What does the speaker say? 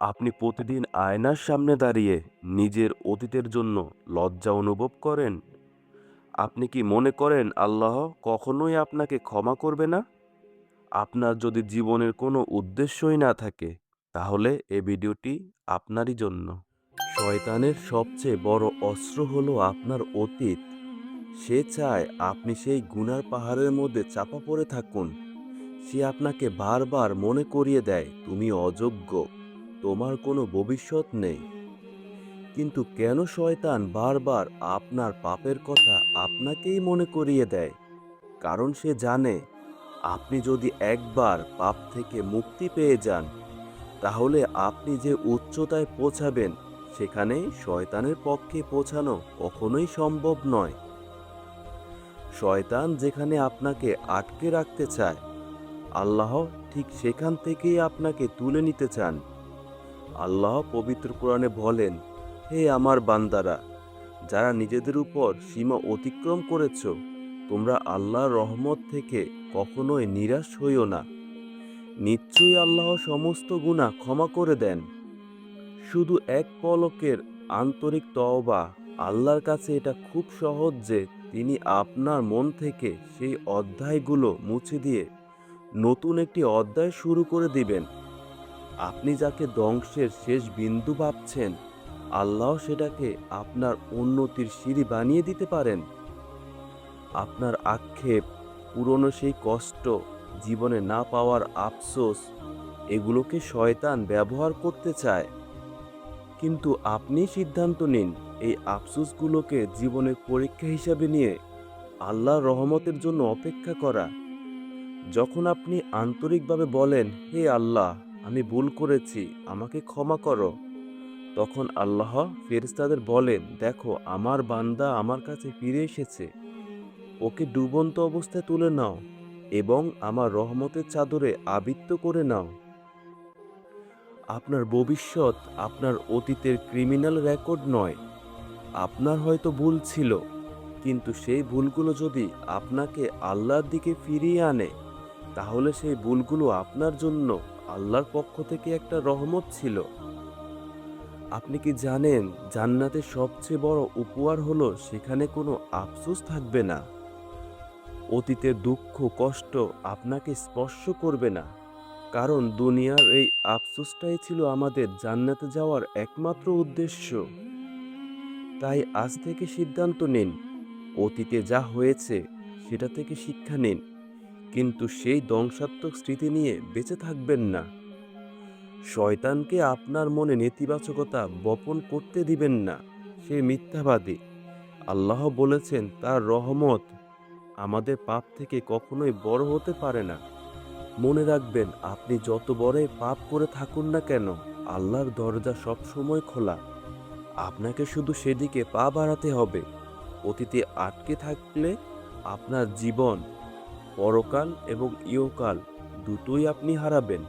আপনি প্রতিদিন আয়নার সামনে দাঁড়িয়ে নিজের অতীতের জন্য লজ্জা অনুভব করেন? আপনি কি মনে করেন আল্লাহ কখনোই আপনাকে ক্ষমা করবে না? আপনার যদি জীবনের কোনো উদ্দেশ্যই না থাকে, তাহলে এ ভিডিওটি আপনারই জন্য। শয়তানের সবচেয়ে বড় অস্ত্র হলো আপনার অতীত। সে চায় আপনি সেই গুনার পাহাড়ের মধ্যে চাপা পড়ে থাকুন। সে আপনাকে বারবার মনে করিয়ে দেয় তুমি অযোগ্য, তোমার কোনো ভবিষ্যৎ নেই। কিন্তু কেন শয়তান বারবার আপনার পাপের কথা আপনাকেই মনে করিয়ে দেয়? কারণ সে জানে আপনি যদি একবার পাপ থেকে মুক্তি পেয়ে যান, তাহলে আপনি যে উচ্চতায় পৌঁছাবেন, সেখানে শয়তানের পক্ষে পৌঁছানো কখনোই সম্ভব নয়। শয়তান যেখানে আপনাকে আটকে রাখতে চায়, আল্লাহ ঠিক সেখান থেকেই আপনাকে তুলে নিতে চান। আল্লাহ পবিত্র কোরআনে বলেন, হে আমার বান্দারা, যারা নিজেদের উপর সীমা অতিক্রম করেছ, তোমরা আল্লাহর রহমত থেকে কখনোই নিরাশ হইও না। নিশ্চয়ই আল্লাহ সমস্ত গুনাহ ক্ষমা করে দেন। শুধু এক পলকের আন্তরিক তওবা। আল্লাহর কাছে এটা খুব সহজ যে তিনি আপনার মন থেকে সেই অধ্যায়গুলো মুছে দিয়ে নতুন একটি অধ্যায় শুরু করে দিবেন। আপনি যাকে ধ্বংসের শেষ বিন্দু ভাবছেন, আল্লাহ সেটাকে আপনার উন্নতির সিঁড়ি বানিয়ে দিতে পারেন। আপনার আক্ষেপ, পুরনো সেই কষ্ট, জীবনে না পাওয়ার আফসোস, এগুলোকে শয়তান ব্যবহার করতে চায়। কিন্তু আপনি সিদ্ধান্ত নিন এই আফসোসগুলোকে জীবনের পরীক্ষা হিসাবে নিয়ে আল্লাহর রহমতের জন্য অপেক্ষা করা। যখন আপনি আন্তরিকভাবে বলেন, হে আল্লাহ, আমি ভুল করেছি, আমাকে ক্ষমা করো, তখন আল্লাহ ফেরেশতাদের বলেন, দেখো আমার বান্দা আমার কাছে ফিরে এসেছে, ওকে ডুবন্ত অবস্থায় তুলে নাও এবং আমার রহমতের চাদরে আবৃত করে নাও। আপনার ভবিষ্যৎ আপনার অতীতের ক্রিমিনাল রেকর্ড নয়। আপনার হয়তো ভুল ছিল, কিন্তু সেই ভুলগুলো যদি আপনাকে আল্লাহর দিকে ফিরিয়ে আনে, তাহলে সেই ভুলগুলো আপনার জন্য আল্লাহর পক্ষ থেকে একটা রহমত ছিল। আপনি কি জানেন জান্নাতের সবচেয়ে বড় উপহার হলো সেখানে কোনো আফসোস থাকবে না। অতীতের দুঃখ কষ্ট আপনাকে স্পর্শ করবে না, কারণ দুনিয়ার এই আফসোসটাই ছিল আমাদের জান্নাতে যাওয়ার একমাত্র উদ্দেশ্য। তাই আজ থেকে সিদ্ধান্ত নিন, অতীতে যা হয়েছে সেটা থেকে শিক্ষা নিন, কিন্তু সেই ধ্বংসাত্মক স্মৃতি নিয়ে বেঁচে থাকবেন না। শয়তানকে আপনার মনে নেতিবাচকতা বপন করতে দিবেন না। সে মিথ্যাবাদী। আল্লাহ বলেছেন তার রহমত আমাদের পাপ থেকে কখনোই বড় হতে পারে না। মনে রাখবেন, আপনি যত বড়ই পাপ করে থাকুন না কেন, আল্লাহর দরজা সবসময় খোলা। আপনাকে শুধু সেদিকে পা বাড়াতে হবে। অতীতে আটকে থাকলে আপনার জীবন, পরকাল এবং ইহকাল দুটোই আপনি হারাবেন।